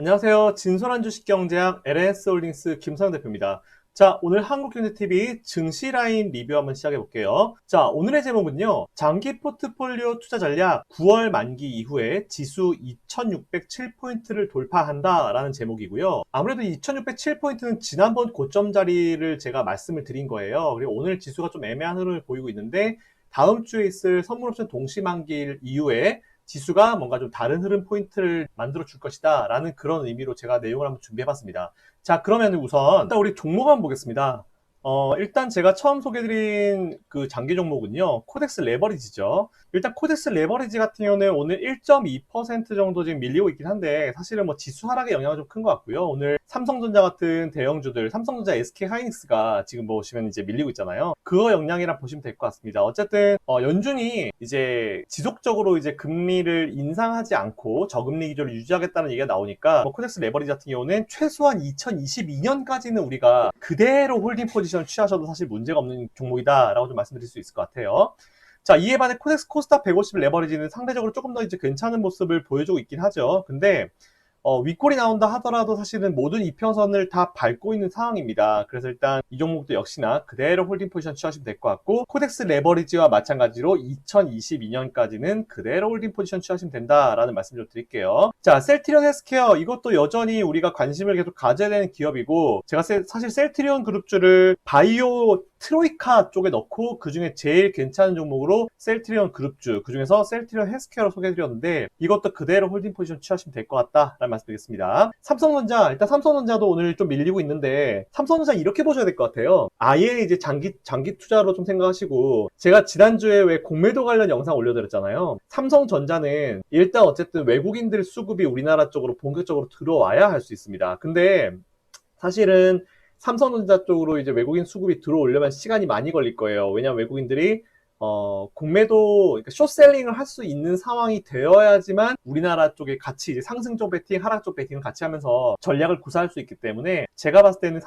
안녕하세요. 진솔한 주식경제학 LNS홀딩스 김성현 대표입니다. 자, 오늘 한국경제TV 증시라인 리뷰 한번 시작해 볼게요. 자, 오늘의 제목은요. 장기 포트폴리오 투자 전략 9월 만기 이후에 지수 2607포인트를 돌파한다라는 제목이고요. 아무래도 2607포인트는 지난번 고점 자리를 제가 말씀을 드린 거예요. 그리고 오늘 지수가 좀 애매한 흐름을 보이고 있는데 다음 주에 있을 선물옵션 동시만기일 이후에 지수가 뭔가 좀 다른 흐름 포인트를 만들어 줄 것이다 라는 그런 의미로 제가 내용을 한번 준비해 봤습니다. 자, 그러면 우선 일단 우리 종목 한번 보겠습니다. 일단 제가 처음 소개해드린 그 장기 종목은요, 코덱스 레버리지죠. 일단 코덱스 레버리지 같은 경우는 오늘 1.2% 정도 지금 밀리고 있긴 한데, 사실은 뭐 지수 하락의 영향은 좀 큰 것 같고요. 오늘 삼성전자 같은 대형주들, 삼성전자, SK하이닉스가 지금 보시면 이제 밀리고 있잖아요. 그거 영향이라 보시면 될 것 같습니다. 어쨌든, 연준이 이제 지속적으로 이제 금리를 인상하지 않고 저금리 기조를 유지하겠다는 얘기가 나오니까, 뭐 코덱스 레버리지 같은 경우는 최소한 2022년까지는 우리가 그대로 홀딩 포지션 취하셔도 사실 문제가 없는 종목이다라고 좀 말씀드릴 수 있을 것 같아요. 자, 이에 반해 코덱스 코스닥 150 레버리지는 상대적으로 조금 더 이제 괜찮은 모습을 보여주고 있긴 하죠. 근데 윗골이 나온다 하더라도 사실은 모든 이평선을 다 밟고 있는 상황입니다. 그래서 일단 이 종목도 역시나 그대로 홀딩 포지션 취하시면 될 것 같고, 코덱스 레버리지와 마찬가지로 2022년까지는 그대로 홀딩 포지션 취하시면 된다라는 말씀 좀 드릴게요. 자, 셀트리온 헬스케어, 이것도 여전히 우리가 관심을 계속 가져야 되는 기업이고, 제가 사실 셀트리온 그룹주를 바이오 트로이카 쪽에 넣고 그 중에 제일 괜찮은 종목으로 셀트리온 그룹주, 그 중에서 셀트리온 헬스케어로 소개해드렸는데, 이것도 그대로 홀딩 포지션 취하시면 될 것 같다라는 말씀드리겠습니다. 삼성전자, 일단 삼성전자도 오늘 좀 밀리고 있는데, 삼성전자 이렇게 보셔야 될 것 같아요. 아예 이제 장기 투자로 좀 생각하시고, 제가 지난주에 왜 공매도 관련 영상 올려드렸잖아요. 삼성전자는 일단 어쨌든 외국인들 수급이 우리나라 쪽으로 본격적으로 들어와야 할 수 있습니다. 근데 사실은 삼성전자 쪽으로 이제 외국인 수급이 들어오려면 시간이 많이 걸릴 거예요. 왜냐하면 외국인들이 공매도, 그러니까 숏셀링을 할 수 있는 상황이 되어야지만 우리나라 쪽에 같이 이제 상승 쪽 배팅, 하락 쪽 배팅을 같이 하면서 전략을 구사할 수 있기 때문에, 제가 봤을 때는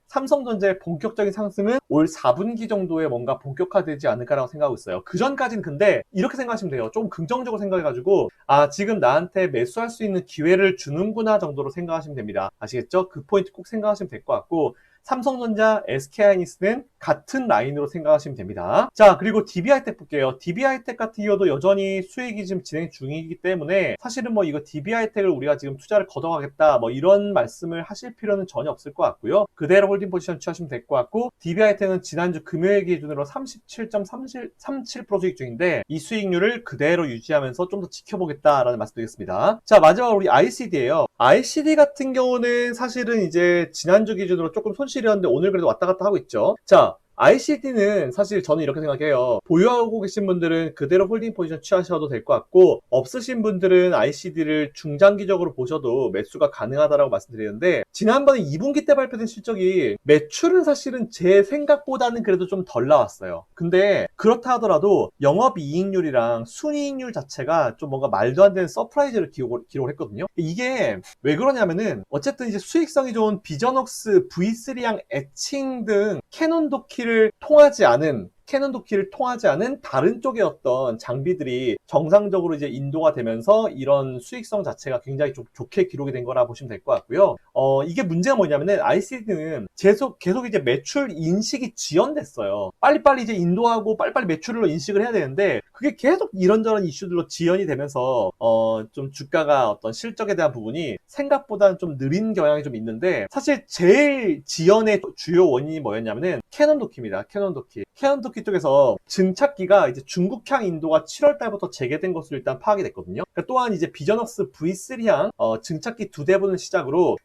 삼성전자의 본격적인 상승은 올 4분기 정도에 뭔가 본격화되지 않을까라고 생각하고 있어요. 그 전까지는 근데 이렇게 생각하시면 돼요. 좀 긍정적으로 생각해가지고, 아, 지금 나한테 매수할 수 있는 기회를 주는구나 정도로 생각하시면 됩니다. 아시겠죠? 그 포인트 꼭 생각하시면 될 것 같고, 삼성전자, SK하이닉스는 같은 라인으로 생각하시면 됩니다. 자, 그리고 DB하이텍 볼게요. DB하이텍 같은 경우도 여전히 수익이 지금 진행 중이기 때문에 사실은 뭐 이거 DB하이텍을 우리가 지금 투자를 걷어가겠다 뭐 이런 말씀을 하실 필요는 전혀 없을 것 같고요. 그대로 홀딩 포지션 취하시면 될 것 같고, DB하이텍은 지난주 금요일 기준으로 37.37% 수익 중인데 이 수익률을 그대로 유지하면서 좀 더 지켜보겠다라는 말씀드리겠습니다. 자, 마지막으로 우리 ICD예요. ICD 같은 경우는 사실은 이제 지난주 기준으로 조금 손실이었는데 오늘 그래도 왔다 갔다 하고 있죠. 자, ICD는 사실 저는 이렇게 생각해요. 보유하고 계신 분들은 그대로 홀딩 포지션 취하셔도 될 것 같고, 없으신 분들은 ICD를 중장기적으로 보셔도 매수가 가능하다라고 말씀드리는데, 지난번에 2분기 때 발표된 실적이 매출은 사실은 제 생각보다는 그래도 좀 덜 나왔어요. 근데 그렇다 하더라도 영업이익률이랑 순이익률 자체가 좀 뭔가 말도 안 되는 서프라이즈를 기록을 했거든요. 이게 왜 그러냐면은 어쨌든 이제 수익성이 좋은 비전웍스 V3양 애칭 등 캐논 도키를 통하지 않은 다른 쪽의 어떤 장비들이 정상적으로 이제 인도가 되면서 이런 수익성 자체가 굉장히 좀 좋게 기록이 된 거라 보시면 될 것 같고요. 이게 문제가 뭐냐면은 ICD는 계속 이제 매출 인식이 지연됐어요. 빨리빨리 이제 인도하고 빨리빨리 매출로 인식을 해야 되는데 그게 계속 이런저런 이슈들로 지연이 되면서 좀 주가가 어떤 실적에 대한 부분이 생각보다는 좀 느린 경향이 좀 있는데, 사실 제일 지연의 주요 원인이 뭐였냐면은 캐논 도키입니다. 캐논 도키 쪽에서 증착기가 이제 중국향 인도가 7월 달부터 재개된 것으로 일단 파악이 됐거든요. 또한 이제 비전웍스 V3향 증착기 2대분을 시작으로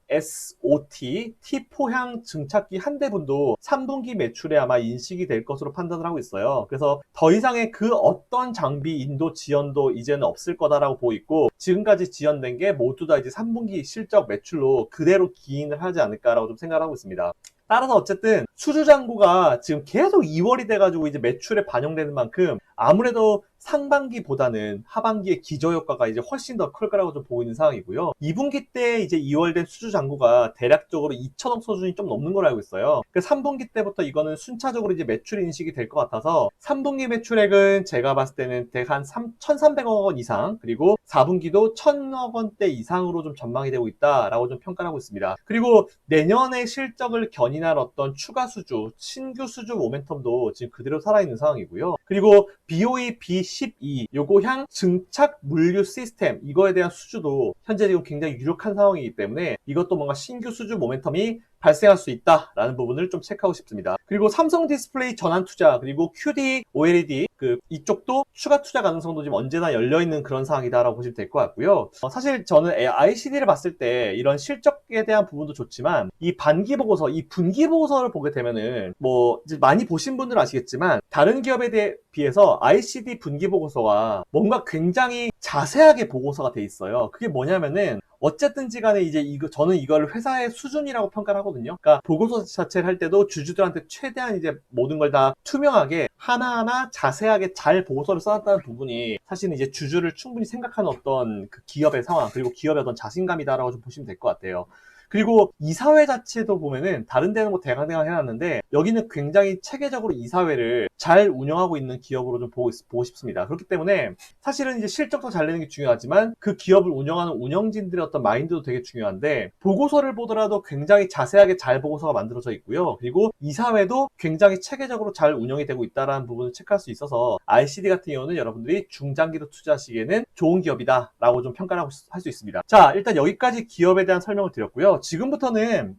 CSOT T4향 증착기 한 대분도 3분기 매출에 아마 인식이 될 것으로 판단을 하고 있어요. 그래서 더 이상의 그 어떤 장비 인도 지연도 이제는 없을 거다라고 보고 있고, 지금까지 지연된 게 모두 다 이제 3분기 실적 매출로 그대로 기인을 하지 않을까라고 좀 생각을 하고 있습니다. 따라서 어쨌든 수주잔고가 지금 계속 2월이 돼가지고 이제 매출에 반영되는 만큼 아무래도 상반기보다는 하반기의 기저효과가 이제 훨씬 더 클 거라고 좀 보고 있는 상황이고요. 2분기 때 이제 2월 된 수주 잔고가 대략적으로 2천억 수준이 좀 넘는 걸로 알고 있어요. 그 3분기 때부터 이거는 순차적으로 이제 매출 인식이 될 것 같아서 3분기 매출액은 제가 봤을 때는 대략 한 1,300억 원 이상, 그리고 4분기도 1,000억 원대 이상으로 좀 전망이 되고 있다라고 좀 평가를 하고 있습니다. 그리고 내년의 실적을 견인할 어떤 추가 수주, 신규 수주 모멘텀도 지금 그대로 살아있는 상황이고요. 그리고 BOE B12 요거향 증착 물류 시스템, 이거에 대한 수주도 현재 지금 굉장히 유력한 상황이기 때문에 이것도 뭔가 신규 수주 모멘텀이 발생할 수 있다라는 부분을 좀 체크하고 싶습니다. 그리고 삼성 디스플레이 전환 투자, 그리고 QD, OLED 이쪽도 추가 투자 가능성도 지금 언제나 열려있는 그런 상황이다라고 보시면 될 것 같고요. 사실 저는 ICD를 봤을 때 이런 실적에 대한 부분도 좋지만 이 반기 보고서, 이 분기 보고서를 보게 되면은 뭐 이제 많이 보신 분들은 아시겠지만 다른 기업에 비해서 ICD 분기 보고서가 뭔가 굉장히 자세하게 보고서가 돼 있어요. 그게 뭐냐면은 어쨌든지 간에 이제 저는 이걸 회사의 수준이라고 평가를 하거든요. 그러니까 보고서 자체를 할 때도 주주들한테 최대한 이제 모든 걸 다 투명하게 하나하나 자세하게 잘 보고서를 써놨다는 부분이 사실은 이제 주주를 충분히 생각하는 어떤 그 기업의 상황, 그리고 기업의 어떤 자신감이다라고 좀 보시면 될 것 같아요. 그리고 이사회 자체도 보면은 다른 데는 뭐 대강대강 해놨는데 여기는 굉장히 체계적으로 이사회를 잘 운영하고 있는 기업으로 좀 보고 싶습니다. 그렇기 때문에 사실은 이제 실적도 잘 내는 게 중요하지만 그 기업을 운영하는 운영진들의 어떤 마인드도 되게 중요한데, 보고서를 보더라도 굉장히 자세하게 잘 보고서가 만들어져 있고요. 그리고 이사회도 굉장히 체계적으로 잘 운영이 되고 있다는 부분을 체크할 수 있어서 ICD 같은 경우는 여러분들이 중장기로 투자하시기에는 좋은 기업이다 라고 좀 평가를 할 수 있습니다. 자, 일단 여기까지 기업에 대한 설명을 드렸고요. 지금부터는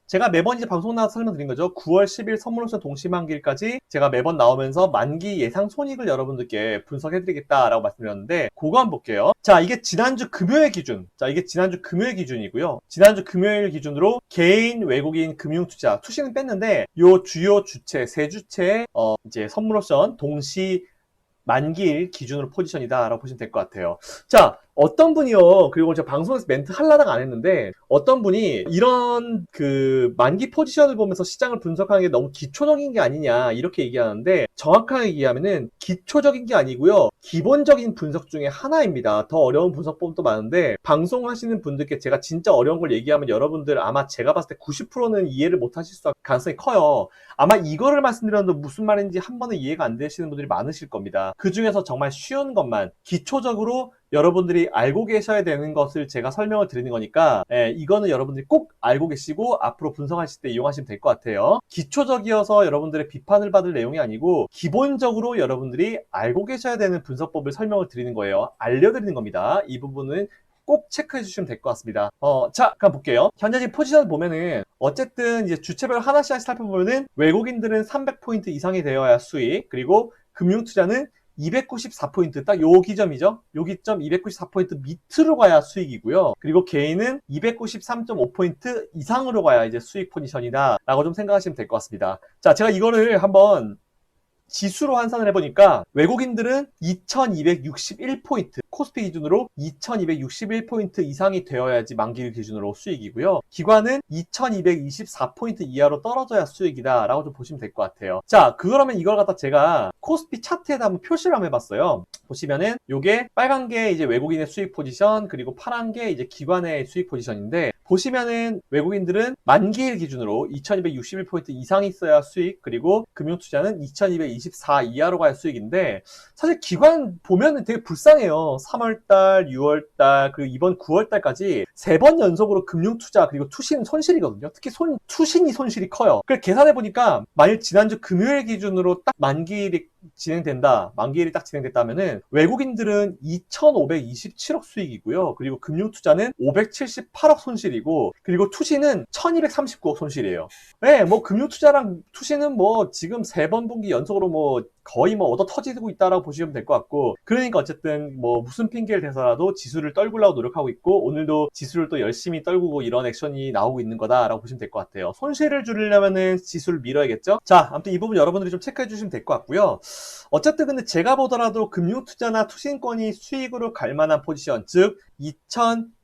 제가 매번 이제 방송 나와서 설명드린 거죠. 9월 10일 선물옵션 동시만기일까지 제가 매번 나오면서 만기 예상 손익을 여러분들께 분석해드리겠다라고 말씀드렸는데, 그거 한번 볼게요. 자, 이게 지난주 금요일 기준. 자, 이게 지난주 금요일 기준이고요. 지난주 금요일 기준으로 개인, 외국인, 금융투자, 투시는 뺐는데 요 주요 주체, 세 주체의 이제 선물옵션 동시 만기일 기준으로 포지션이다라고 보시면 될 것 같아요. 자, 어떤 분이요, 그리고 제가 방송에서 멘트 하려다가 안 했는데 어떤 분이 이런 그 만기 포지션을 보면서 시장을 분석하는 게 너무 기초적인 게 아니냐 이렇게 얘기하는데, 정확하게 얘기하면은 기초적인 게 아니고요, 기본적인 분석 중에 하나입니다. 더 어려운 분석법도 많은데 방송하시는 분들께 제가 진짜 어려운 걸 얘기하면 여러분들 아마 제가 봤을 때 90%는 이해를 못 하실 가능성이 커요. 아마 이거를 말씀드렸는데 무슨 말인지 한 번에 이해가 안 되시는 분들이 많으실 겁니다. 그 중에서 정말 쉬운 것만 기초적으로 여러분들이 알고 계셔야 되는 것을 제가 설명을 드리는 거니까, 이거는 여러분들이 꼭 알고 계시고 앞으로 분석하실 때 이용하시면 될 것 같아요. 기초적이어서 여러분들의 비판을 받을 내용이 아니고 기본적으로 여러분들이 알고 계셔야 되는 분석법을 설명을 드리는 거예요. 알려드리는 겁니다. 이 부분은 꼭 체크해 주시면 될 것 같습니다. 자, 그럼 볼게요. 현재 지금 포지션을 보면은 어쨌든 이제 주체별 하나씩 살펴보면은 외국인들은 300포인트 이상이 되어야 수익, 그리고 금융투자는 294포인트, 딱 요 기점이죠. 요 기점 294포인트 밑으로 가야 수익이고요. 그리고 개인은 293.5포인트 이상으로 가야 이제 수익 포지션이다 라고 좀 생각하시면 될 것 같습니다. 자, 제가 이거를 한번 지수로 환산을 해보니까 외국인들은 2261포인트, 코스피 기준으로 2261포인트 이상이 되어야지 만기 기준으로 수익이고요. 기관은 2224포인트 이하로 떨어져야 수익이다 라고 좀 보시면 될 것 같아요. 자, 그러면 이걸 갖다 제가 코스피 차트에다 한번 표시를 한번 해봤어요. 보시면은 요게 빨간 게 이제 외국인의 수익 포지션, 그리고 파란 게 이제 기관의 수익 포지션인데, 보시면은 외국인들은 만기일 기준으로 2261포인트 이상이 있어야 수익, 그리고 금융투자는 2224 이하로 가야 수익인데, 사실 기관 보면은 되게 불쌍해요. 3월달, 6월달, 그리고 이번 9월달까지 3번 연속으로 금융투자 그리고 투신 손실이거든요. 특히 투신이 손실이 커요. 그래서 계산해보니까 만일 지난주 금요일 기준으로 딱 만기일이 만기일이 딱 진행됐다면은 외국인들은 2,527억 수익이고요. 그리고 금융투자는 578억 손실이고, 그리고 투신은 1,239억 손실이에요. 네, 뭐 금융투자랑 투신은 뭐 지금 3번 분기 연속으로 뭐 거의 뭐 얻어 터지고 있다라고 보시면 될 것 같고, 그러니까 어쨌든 뭐 무슨 핑계를 대서라도 지수를 떨구려고 노력하고 있고, 오늘도 지수를 또 열심히 떨구고 이런 액션이 나오고 있는 거다라고 보시면 될 것 같아요. 손실을 줄이려면은 지수를 밀어야겠죠. 자, 아무튼 이 부분 여러분들이 좀 체크해 주시면 될 것 같고요. 어쨌든 근데 제가 보더라도 금융투자나 투신권이 수익으로 갈 만한 포지션, 즉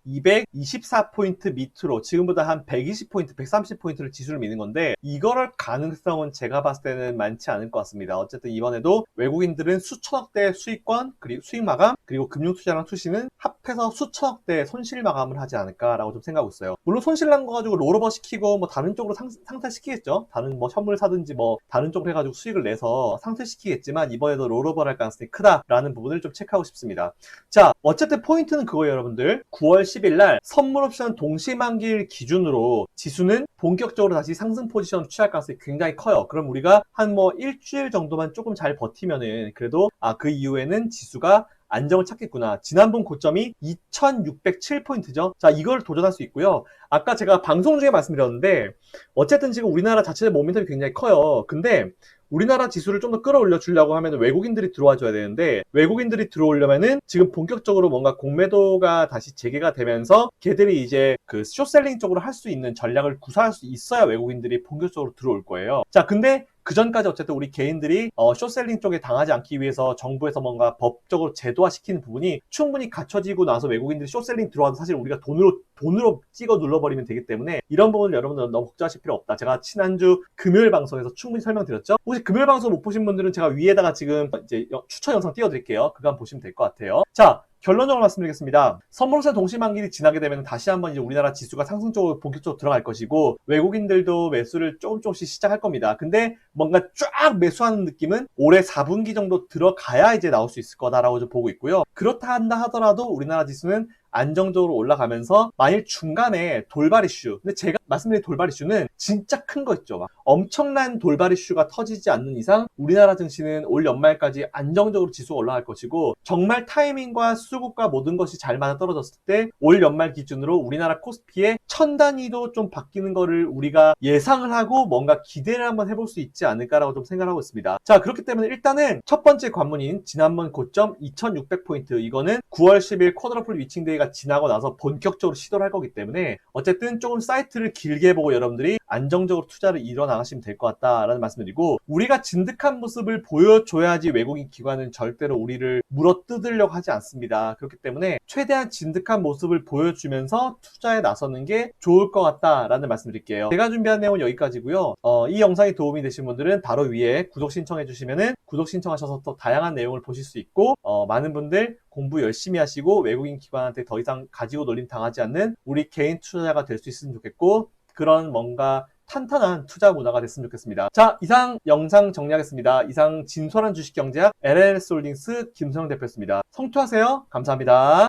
224포인트 밑으로 지금보다 한 120포인트, 130포인트를 지수를 미는 건데 이거를 가능성은 제가 봤을 때는 많지 않을 것 같습니다. 어쨌든 이번에도 외국인들은 수천억대 수익권, 그리고 수익 마감, 그리고 금융투자랑 투시는 합해서 수천억대 손실 마감을 하지 않을까라고 좀 생각하고 있어요. 물론 손실 난 거 가지고 롤오버 시키고 뭐 다른 쪽으로 상쇄시키겠죠. 다른 뭐 현물 사든지 뭐 다른 쪽으로 해가지고 수익을 내서 상쇄시키겠지만 이번에도 롤오버를 할 가능성이 크다라는 부분을 좀 체크하고 싶습니다. 자, 어쨌든 포인트는 그거예요, 여러분들. 9월 10일 날 선물 옵션 동시만기일 기준으로 지수는 본격적으로 다시 상승 포지션 취할 가능성이 굉장히 커요. 그럼 우리가 한 뭐 일주일 정도만 조금 잘 버티면은 그래도 그 이후에는 지수가 안정을 찾겠구나. 지난번 고점이 2607포인트죠. 자, 이걸 도전할 수 있고요. 아까 제가 방송 중에 말씀드렸는데 어쨌든 지금 우리나라 자체의 모멘텀이 굉장히 커요. 근데 우리나라 지수를 좀 더 끌어올려 주려고 하면 외국인들이 들어와 줘야 되는데 외국인들이 들어오려면은 지금 본격적으로 뭔가 공매도가 다시 재개가 되면서 걔들이 이제 그 숏셀링 쪽으로 할 수 있는 전략을 구사할 수 있어야 외국인들이 본격적으로 들어올 거예요. 자, 근데 그 전까지 어쨌든 우리 개인들이 숏셀링 쪽에 당하지 않기 위해서 정부에서 뭔가 법적으로 제도화시키는 부분이 충분히 갖춰지고 나서 외국인들이 숏셀링 들어와도 사실 우리가 돈으로 찍어 눌러버리면 되기 때문에 이런 부분을 여러분들 너무 걱정하실 필요 없다. 제가 지난주 금요일 방송에서 충분히 설명드렸죠. 혹시 금요일 방송 못 보신 분들은 제가 위에다가 지금 이제 추천 영상 띄워드릴게요. 그거 한번 보시면 될 것 같아요. 자, 결론적으로 말씀드리겠습니다. 선물세 동시만기일이 지나게 되면 다시 한번 이제 우리나라 지수가 상승 쪽으로 본격적으로 들어갈 것이고 외국인들도 매수를 조금씩 시작할 겁니다. 근데 뭔가 쫙 매수하는 느낌은 올해 4분기 정도 들어가야 이제 나올 수 있을 거다라고 좀 보고 있고요. 그렇다 한다 하더라도 우리나라 지수는 안정적으로 올라가면서 만일 중간에 돌발 이슈, 근데 제가 말씀드린 돌발 이슈는 진짜 큰 거 있죠. 막 엄청난 돌발 이슈가 터지지 않는 이상 우리나라 증시는 올 연말까지 안정적으로 지수가 올라갈 것이고 정말 타이밍과 수급과 모든 것이 잘 맞아떨어졌을 때 올 연말 기준으로 우리나라 코스피의 1000단위도 좀 바뀌는 거를 우리가 예상을 하고 뭔가 기대를 한번 해볼 수 있지 않을까라고 좀 생각하고 있습니다. 자, 그렇기 때문에 일단은 첫 번째 관문인 지난번 고점 2600포인트 이거는 9월 10일 쿼드러플 위칭데이가 지나고 나서 본격적으로 시도를 할 거기 때문에 어쨌든 조금 사이트를 길게 보고 여러분들이 안정적으로 투자를 이뤄나가시면 될 것 같다라는 말씀드리고 우리가 진득한 모습을 보여줘야지 외국인 기관은 절대로 우리를 물어뜯으려고 하지 않습니다. 그렇기 때문에 최대한 진득한 모습을 보여주면서 투자에 나서는 게 좋을 것 같다라는 말씀드릴게요. 제가 준비한 내용은 여기까지고요. 이 영상이 도움이 되신 분들은 바로 위에 구독 신청해 주시면은 구독 신청하셔서 또 다양한 내용을 보실 수 있고 많은 분들 공부 열심히 하시고 외국인 기관한테 더 이상 가지고 놀림 당하지 않는 우리 개인 투자자가 될 수 있으면 좋겠고 그런 뭔가 탄탄한 투자 문화가 됐으면 좋겠습니다. 자, 이상 영상 정리하겠습니다. 이상 진솔한 주식경제학 LNS홀딩스 김성영 대표였습니다. 성투하세요. 감사합니다.